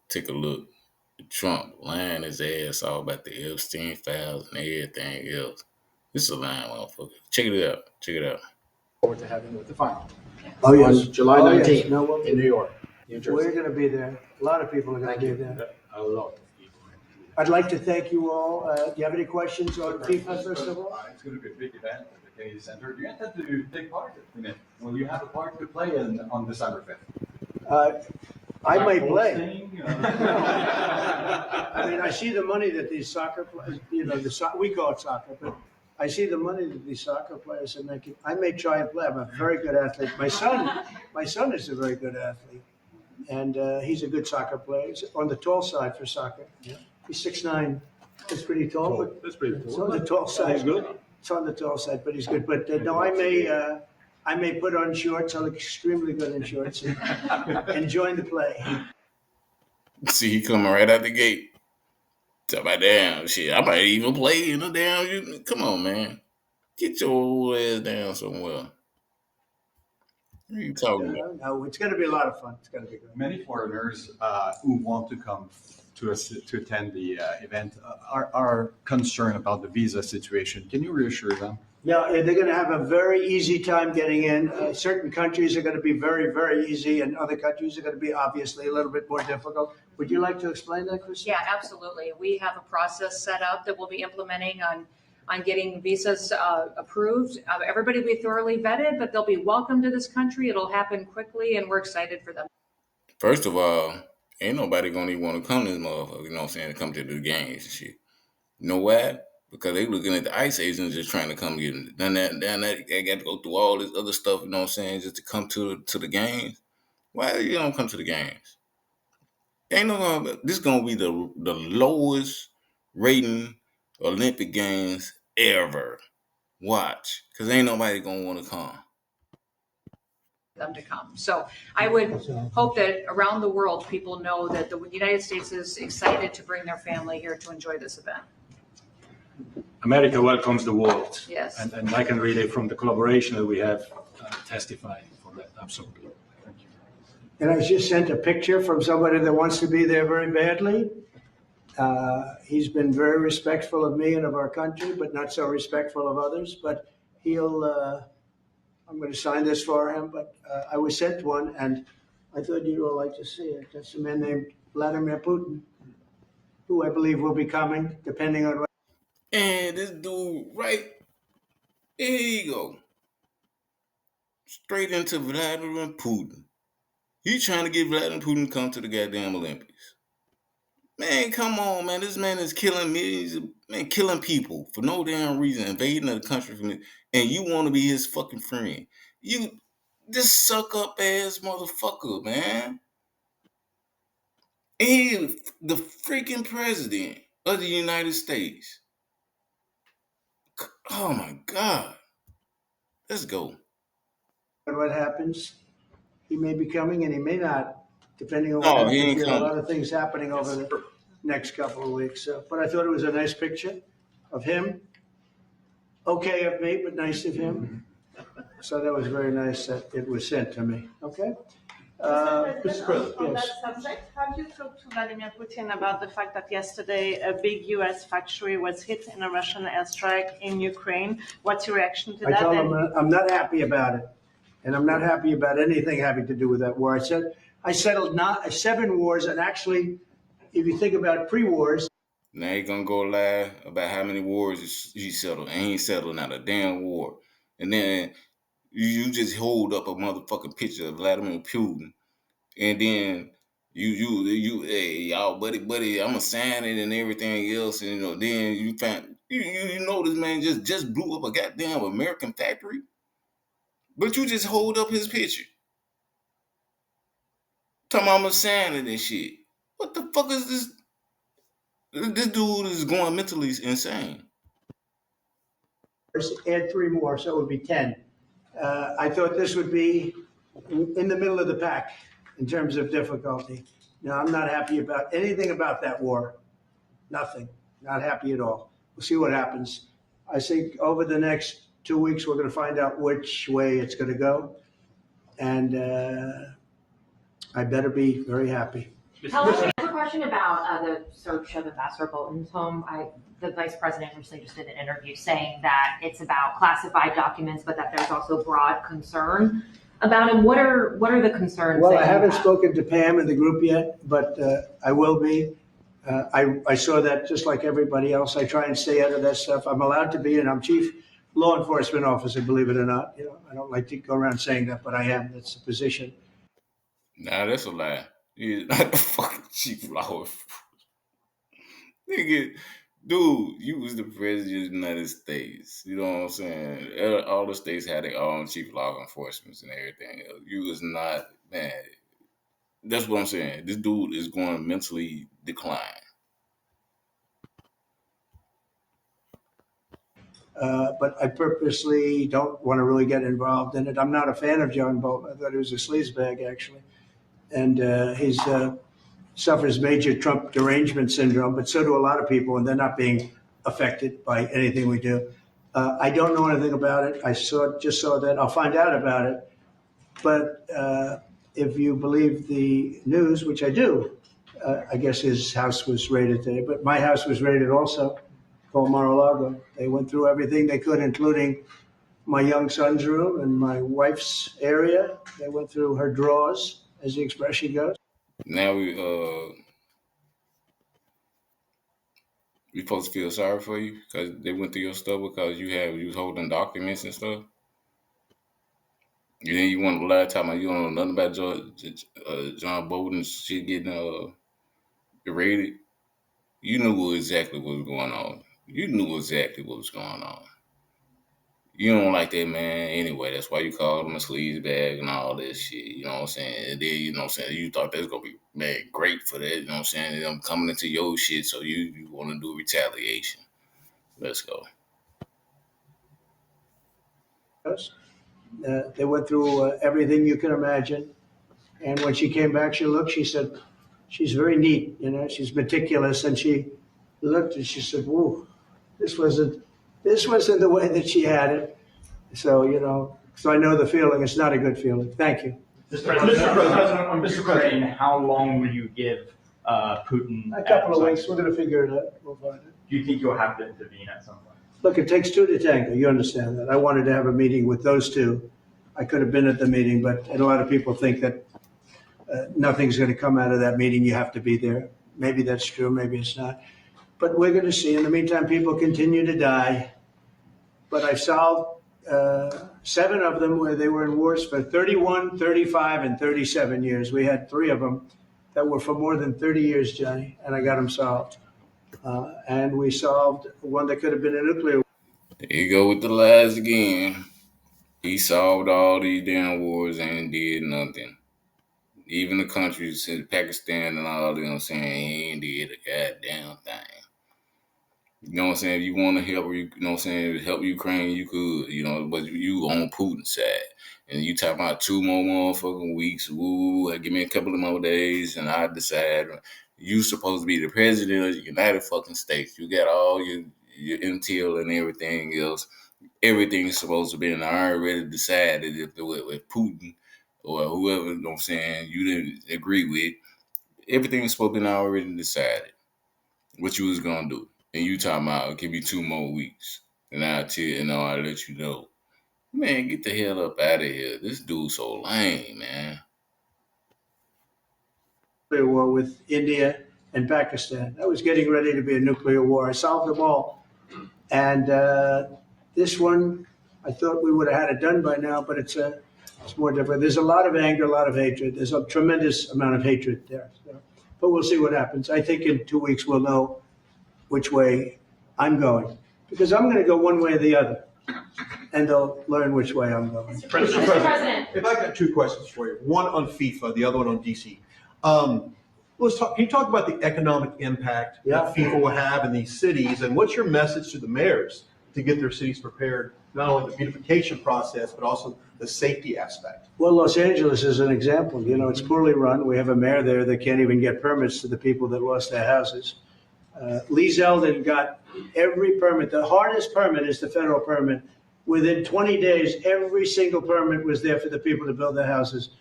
take a look. Trump lying his ass off about the Epstein files and everything else. This is a lying motherfucker. Check it out. Check it out. Forward to having with the final. Oh, yes. On July Oh, yes. 19th No, we'll in New York, New We're Jersey. going to be there. A lot of people are going Thank to be you. there. A lot of people. I'd like to thank you all. Do you have any questions on FIFA, first of all? It's going to be a big event at the Kennedy Center. Do you intend to take part in it? Will you have a part to play on December 5th? I might play. Hosting, I mean, I see the money that these soccer players, we call it soccer, but I see the money that these soccer players are making. I may try and play. I'm a very good athlete. My son is a very good athlete, and he's a good soccer player. He's on the tall side for soccer. Yeah. He's 6'9". That's pretty tall, but That's pretty it's cool. on the tall side. He's good. It's on the tall side, but he's good. But no, I may put on shorts. I look extremely good in shorts and join the play. See, he coming right out the gate. Talk about damn shit. I might even play in the damn. Come on, man. Get your old ass down somewhere. What are you talking about? No, it's going to be a lot of fun. It's going to be good. Many foreigners who want to come to attend the event are concerned about the visa situation. Can you reassure them? Yeah, they're going to have a very easy time getting in. Certain countries are going to be very, very easy, and other countries are going to be obviously a little bit more difficult. Would you like to explain that, Chris? Yeah, absolutely. We have a process set up that we'll be implementing on getting visas approved. Everybody will be thoroughly vetted, but they'll be welcome to this country. It'll happen quickly, and we're excited for them. First of all, ain't nobody gonna even want to come to this motherfucker, you know what I'm saying, to come to the games and shit. You know why? Because they looking at the ICE agents just trying to come get them. Then that they got to go through all this other stuff, you know what I'm saying, just to come to the games. Why you don't come to the games? Ain't no this gonna be the lowest rating Olympic Games ever. Watch, cause ain't nobody gonna want to come. Them to come. So I would hope that around the world, people know that the United States is excited to bring their family here to enjoy this event. America welcomes the world. Yes. And I can really, from the collaboration that we have, testify for that. Absolutely. Thank you. And I just sent a picture from somebody that wants to be there very badly. He's been very respectful of me and of our country, but not so respectful of others. But I'm going to sign this for him, but I was sent one, and I thought you'd all like to see it. That's a man named Vladimir Putin, who I believe will be coming, depending on what. And this dude, right, here you go. Straight into Vladimir Putin. He trying to get Vladimir Putin to come to the goddamn Olympics. Man, come on, man. This man is killing millions of, killing people for no damn reason, invading the country from it, and you want to be his fucking friend. You this suck up ass motherfucker, man. He is the freaking president of the United States. Oh my God. Let's go. What happens. He may be coming and he may not, depending on what No, happens. he ain't There are a coming. lot of things happening over the next couple of weeks. But I thought it was a nice picture of him. Okay of me, but nice of him. So that was very nice that it was sent to me. Okay? Mr. President, on Yes. that subject, have you talked to Vladimir Putin about the fact that yesterday a big U.S. factory was hit in a Russian airstrike in Ukraine? What's your reaction to I that? told him I'm not happy about it. And I'm not happy about anything having to do with that war. I settled 7 wars, and actually, if you think about pre-wars. Now he gonna go lie about how many wars he settled. And he ain't settled not a damn war. And then you just hold up a motherfucking picture of Vladimir Putin, and then you hey y'all buddy, I'ma sign it and everything else, and then you find you know this man just blew up a goddamn American factory, but you just hold up his picture. Talking about I'ma sign it and shit. What the fuck is this? This dude is going mentally insane. Add 3 more, so it would be 10. I thought this would be in the middle of the pack in terms of difficulty. Now, I'm not happy about anything about that war. Nothing. Not happy at all. We'll see what happens. I think over the next 2 weeks, we're going to find out which way it's going to go. And I better be very happy. Hello, I have a question about the search of Ambassador Bolton's home. The vice president recently just did an interview saying that it's about classified documents, but that there's also broad concern about him. What are the concerns? Well, that I you haven't have? spoken to Pam in the group yet, but I will be. I saw that just like everybody else. I try and stay out of that stuff. I'm allowed to be, and I'm chief law enforcement officer, believe it or not. You know, I don't like to go around saying that, but I am. That's the position. Nah, that's a lie. He's not the fucking chief law enforcement. Nigga, dude, you was the president of the United States. You know what I'm saying? All the states had their own chief law enforcement and everything else. You was not, man. That's what I'm saying. This dude is going to mentally decline. But I purposely don't want to really get involved in it. I'm not a fan of John Bolton. I thought he was a sleazebag, actually. And he suffers major Trump derangement syndrome, but so do a lot of people, and they're not being affected by anything we do. I don't know anything about it. I just saw that. I'll find out about it. But if you believe the news, which I do, I guess his house was raided today, but my house was raided also, called Mar-a-Lago. They went through everything they could, including my young son's room and my wife's area. They went through her drawers, as the expression goes. Now we supposed to feel sorry for you because they went through your stuff because you was holding documents and stuff. And then you want to lie talking about you don't know nothing about John Bolton's shit getting raided. You knew exactly what was going on. You knew exactly what was going on. You don't like that man anyway. That's why you called him a sleaze bag and all this shit. You know what I'm saying? And then, you know what I'm saying? You thought that was going to be, man, great for that. You know what I'm saying? And I'm coming into your shit, so you want to do retaliation. Let's go. They went through everything you can imagine. And when she came back, she said, she's very neat, you know, she's meticulous. And she looked and she said, whoa, this wasn't the way that she had it. So, you know, so I know the feeling. It's not a good feeling. Thank you. Mr. President, how long will you give Putin? A couple of weeks. We're going to figure it out. We'll find it. Do you think you'll have to intervene at some point? Look, it takes two to tango. You understand that. I wanted to have a meeting with those two. I could have been at the meeting, but a lot of people think that nothing's going to come out of that meeting. You have to be there. Maybe that's true. Maybe it's not. But we're going to see. In the meantime, people continue to die. But I've solved 7 of them where they were in wars for 31, 35, and 37 years. We had 3 of them that were for more than 30 years, Johnny, and I got them solved. And we solved one that could have been a nuclear. There you go with the lies again. He solved all these damn wars and did nothing. Even the countries, Pakistan and all, you know what I'm saying, he ain't did a goddamn thing. You know what I'm saying? If you want to help, you know what I'm saying, help Ukraine, you could, you know, but you on Putin's side. And you talking about 2 more motherfucking weeks, woo, give me a couple of more days and I decide. You supposed to be the president of the United fucking States. You got all your intel and everything else. Everything is supposed to be in the iron ready to decide if with Putin or whoever, you know what I'm saying, you didn't agree with. Everything is supposed to be already decided what you was gonna do. And you talking about give me 2 more weeks. And I'll tell you, and I'll let you know. Man, get the hell up out of here. This dude's so lame, man. War with India and Pakistan. That was getting ready to be a nuclear war. I solved them all. And this one, I thought we would have had it done by now, but it's more different. There's a lot of anger, a lot of hatred. There's a tremendous amount of hatred there. So, but we'll see what happens. I think in 2 weeks we'll know which way I'm going. Because I'm going to go one way or the other. And they'll learn which way I'm going. Mr. President. If I got 2 questions for you, one on FIFA, the other one on DC. Can you talk about the economic impact that FIFA will have in these cities, and what's your message to the mayors to get their cities prepared, not only the beautification process, but also the safety aspect? Well, Los Angeles is an example. You know, it's poorly run. We have a mayor there that can't even get permits to the people that lost their houses. Lee Zeldin got every permit. The hardest permit is the federal permit. Within 20 days, every single permit was there for the people to build their houses.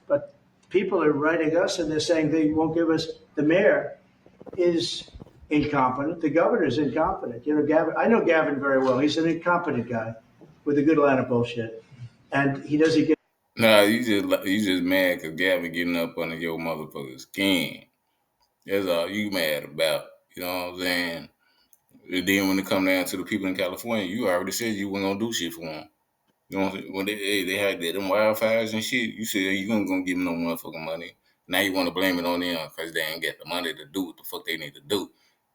But people are writing us and they're saying they won't give us, the mayor is incompetent, the governor is incompetent. You know, Gavin, I know Gavin very well. He's an incompetent guy with a good line of bullshit. And he doesn't get. Nah, you just mad because Gavin getting up under your motherfucking skin. That's all you mad about. You know what I'm saying? And then when it come down to the people in California, you already said you weren't gonna do shit for them. You know what I'm saying? When they had them wildfires and shit, you said you weren't gonna give them no motherfucking money. Now you want to blame it on them because they ain't get the money to do what the fuck they need to do.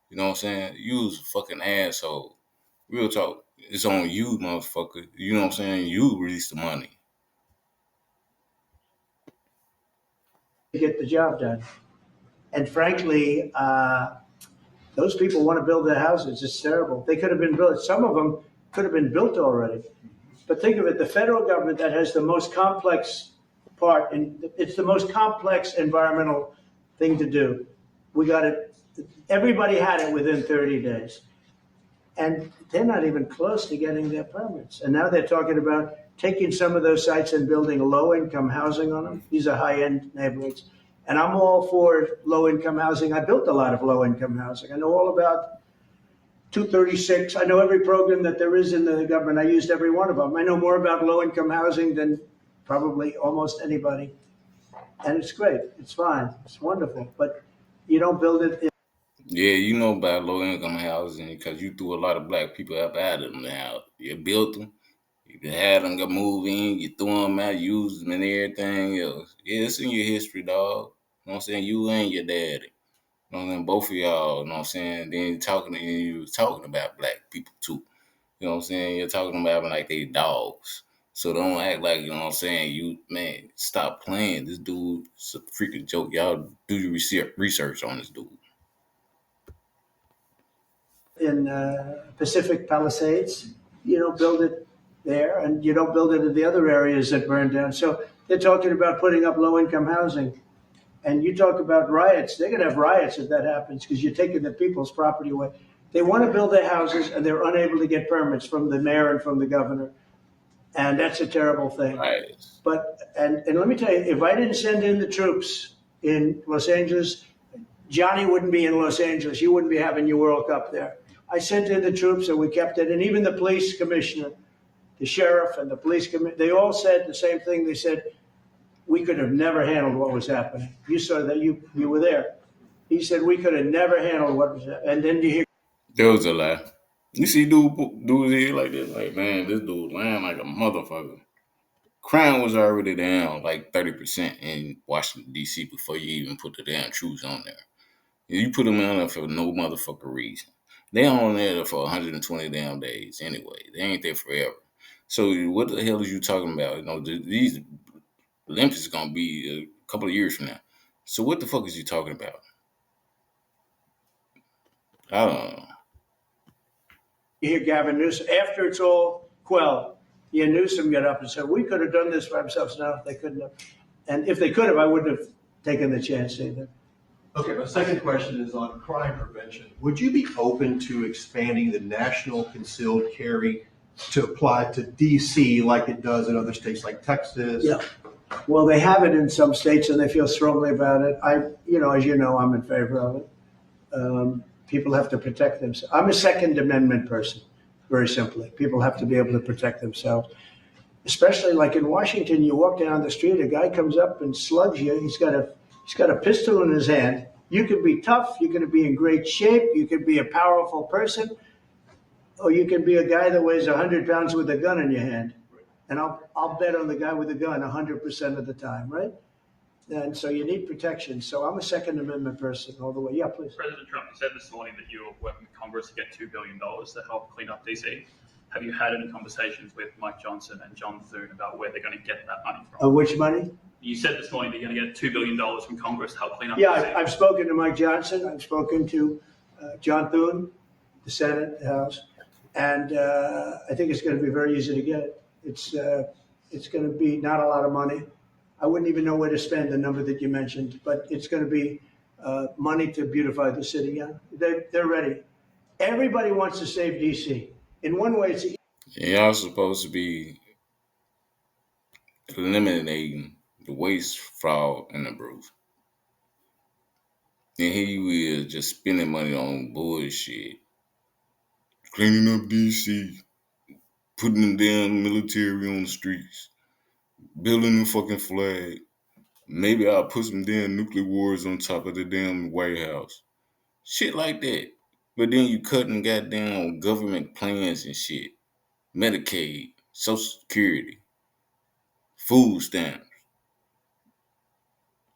You know what I'm saying? You was a fucking asshole. Real talk. It's on you, motherfucker. You know what I'm saying? You release the money. Get the job done. And frankly, those people want to build their houses. It's terrible. They could have been built. Some of them could have been built already. But think of it, the federal government that has the most complex part, and it's the most complex environmental thing to do. We got it. Everybody had it within 30 days. And they're not even close to getting their permits. And now they're talking about taking some of those sites and building low-income housing on them. These are high-end neighborhoods. And I'm all for low-income housing. I built a lot of low-income housing. I know all about 236. I know every program that there is in the government. I used every one of them. I know more about low-income housing than probably almost anybody. And it's great. It's fine. It's wonderful. But you don't build it. Yeah, you know about low income housing because you threw a lot of black people up out of them now. You built them, you had them go move in, you threw them out, used them and everything else. Yeah, it's in your history, dog. You know what I'm saying? You and your daddy. You know what I'm saying? Both of y'all, you know what I'm saying? Then you was talking about black people too. You know what I'm saying? You're talking about them like they dogs. So don't act like, you know what I'm saying, you, man, stop playing. This dude, it's a freaking joke. Y'all do your research on this dude. In Pacific Palisades, you don't build it there, and you don't build it in the other areas that burned down. So they're talking about putting up low-income housing. And you talk about riots, they're going to have riots if that happens because you're taking the people's property away. They want to build their houses, and they're unable to get permits from the mayor and from the governor. And that's a terrible thing. Right. But, and let me tell you, if I didn't send in the troops in Los Angeles, Johnny wouldn't be in Los Angeles. You wouldn't be having your World Cup there. I sent in the troops and we kept it. And even the police commissioner, the sheriff and the police commissioner, they all said the same thing. They said, we could have never handled what was happening. You saw that, you were there. He said, we could have never handled what was happening. And then you hear. That was a lie. You see dudes here like this, like, man, this dude lying like a motherfucker. Crime was already down like 30% in Washington, D.C. before you even put the damn troops on there. You put them on there for no motherfucking reason. They on there for 120 damn days anyway. They ain't there forever. So what the hell are you talking about? You know, these Olympics are gonna be a couple of years from now. So what the fuck is you talking about? I don't know. You hear Gavin Newsom, after it's all quelled, you hear Newsom get up and say, we could have done this for ourselves. No, they couldn't have. And if they could have, I wouldn't have taken the chance either. Okay, my second question is on crime prevention. Would you be open to expanding the national concealed carry to apply to DC like it does in other states like Texas? Yeah. Well, they have it in some states and they feel strongly about it. As you know, I'm in favor of it. People have to protect themselves. I'm a Second Amendment person, very simply. People have to be able to protect themselves. Especially like in Washington, you walk down the street, a guy comes up and slugs you. He's got a pistol in his hand. You could be tough, you could be in great shape, you could be a powerful person, or you can be a guy that weighs 100 pounds with a gun in your hand. And I'll bet on the guy with the gun 100% of the time, right? And so you need protection. So I'm a Second Amendment person all the way. Yeah, please. President Trump, you said this morning that you were working with Congress to get $2 billion to help clean up DC. Have you had any conversations with Mike Johnson and John Thune about where they're going to get that money from? Which money? You said this morning that you're going to get $2 billion from Congress to help clean up DC. Yeah, I've spoken to Mike Johnson. I've spoken to John Thune, the Senate, the House. And I think it's going to be very easy to get it. It's going to be not a lot of money. I wouldn't even know where to spend the number that you mentioned, but it's going to be money to beautify the city. Yeah, they're ready. Everybody wants to save DC. In one way, it's y'all supposed to be eliminating the waste, fraud, and abuse. And here you is just spending money on bullshit. Cleaning up DC, putting the damn military on the streets, building the fucking flag. Maybe I'll put some damn nuclear wars on top of the damn White House. Shit like that. But then you cutting goddamn government plans and shit. Medicaid, Social Security, food stamps.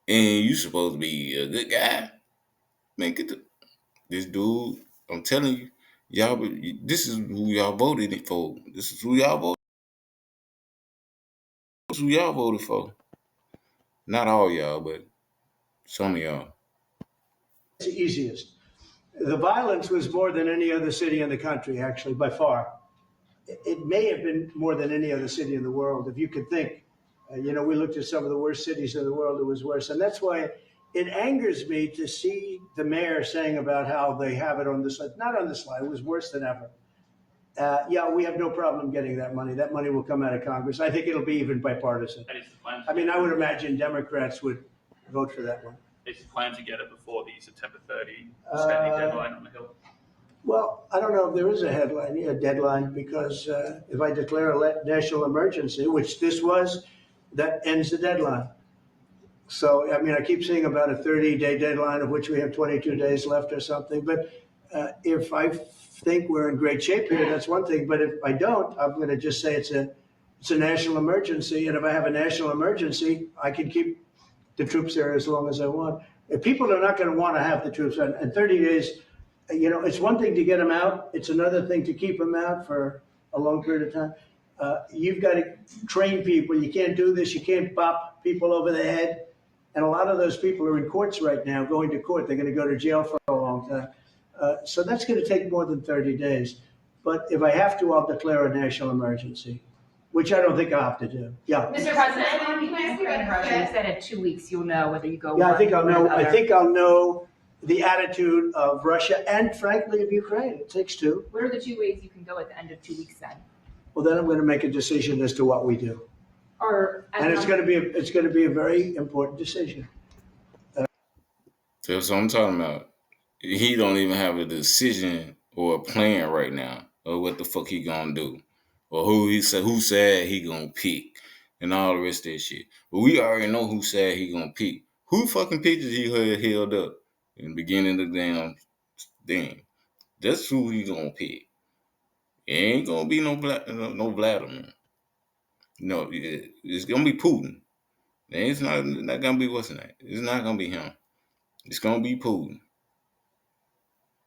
And you supposed to be a good guy. Man, get this dude. I'm telling you, y'all. This is who y'all voted for. This is who y'all voted. This is who y'all voted for. Not all y'all, but some of y'all. It's the easiest. The violence was more than any other city in the country, actually, by far. It may have been more than any other city in the world, if you could think. We looked at some of the worst cities in the world, it was worse. And that's why it angers me to see the mayor saying about how they have it on the slide. Not on the slide, it was worse than ever. Yeah, we have no problem getting that money. That money will come out of Congress. I think it'll be even bipartisan. That is the plan. I mean, I would imagine Democrats would vote for that one. It's the plan to get it before the September 30 spending deadline on the Hill. Well, I don't know if there is a deadline, because if I declare a national emergency, which this was, that ends the deadline. So, I mean, I keep seeing about a 30-day deadline, of which we have 22 days left or something. But if I think we're in great shape here, that's one thing. But if I don't, I'm going to just say it's a national emergency. And if I have a national emergency, I can keep the troops there as long as I want. If people are not going to want to have the troops, and 30 days, it's one thing to get them out. It's another thing to keep them out for a long period of time. You've got to train people. You can't do this. You can't bop people over the head. And a lot of those people are in courts right now, going to court. They're going to go to jail for a long time. So that's going to take more than 30 days. But if I have to, I'll declare a national emergency, which I don't think I'll have to do. Yeah. Mr. President, can I ask you a question? You said in 2 weeks you'll know whether you go. Yeah, I think I'll know. I think I'll know the attitude of Russia and, frankly, of Ukraine. It takes two. What are the 2 ways you can go at the end of 2 weeks then? Well, then I'm going to make a decision as to what we do, and it's going to be a very important decision. That's what I'm talking about. He don't even have a decision or a plan right now of what the fuck he gonna do, or who said he gonna pick, and all the rest of that shit. But we already know who said he gonna pick. Who fucking pictures he held up in the beginning of the damn thing? That's who he gonna pick. It ain't gonna be no Vladimir. No, it's gonna be Putin. And it's not gonna be what's his name. It's not gonna be him. It's gonna be Putin.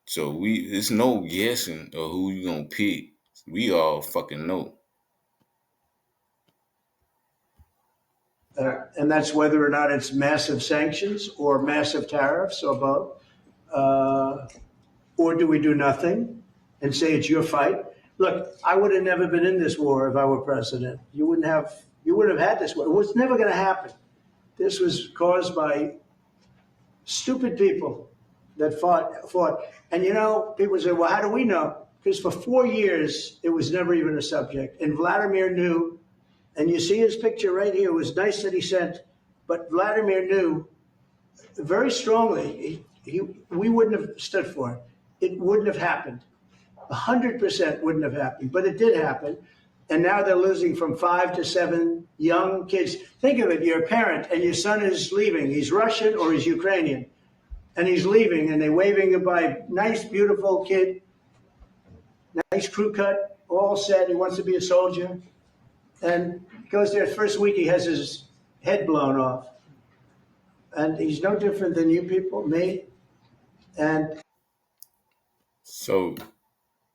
So it's no guessing of who you gonna pick. We all fucking know. And that's whether or not it's massive sanctions or massive tariffs or both. Or do we do nothing and say it's your fight? Look, I would have never been in this war if I were president. You wouldn't have had this war. It was never going to happen. This was caused by stupid people that fought. And people say, well, how do we know? Because for 4 years, it was never even a subject. And Vladimir knew, and you see his picture right here. It was nice that he sent, but Vladimir knew very strongly we wouldn't have stood for it. It wouldn't have happened. 100% wouldn't have happened, but it did happen. And now they're losing from 5 to 7 young kids. Think of it, you're a parent and your son is leaving. He's Russian or he's Ukrainian. And he's leaving and they're waving goodbye. Nice, beautiful kid. Nice crew cut, all set. He wants to be a soldier. And goes there, first week he has his head blown off. And he's no different than you people, me. And so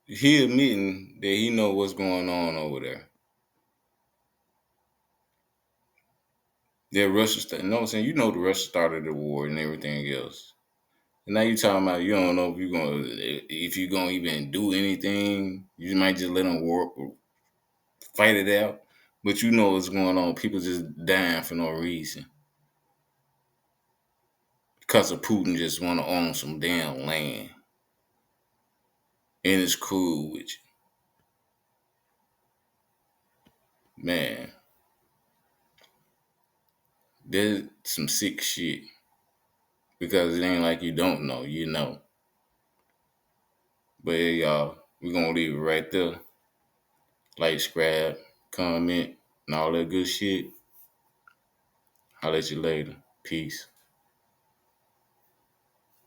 he admitting that he know what's going on over there. That Russia, you know what I'm saying? The Russia started the war and everything else. And now you talking about you don't know if you're gonna even do anything. You might just let them fight it out. But you know what's going on. People just dying for no reason. Because of Putin just want to own some damn land. And it's cool with you. Man. There's some sick shit. Because it ain't like you don't know, you know. But yeah, y'all, we're gonna leave it right there. Like, subscribe, comment, and all that good shit. I'll let you later. Peace.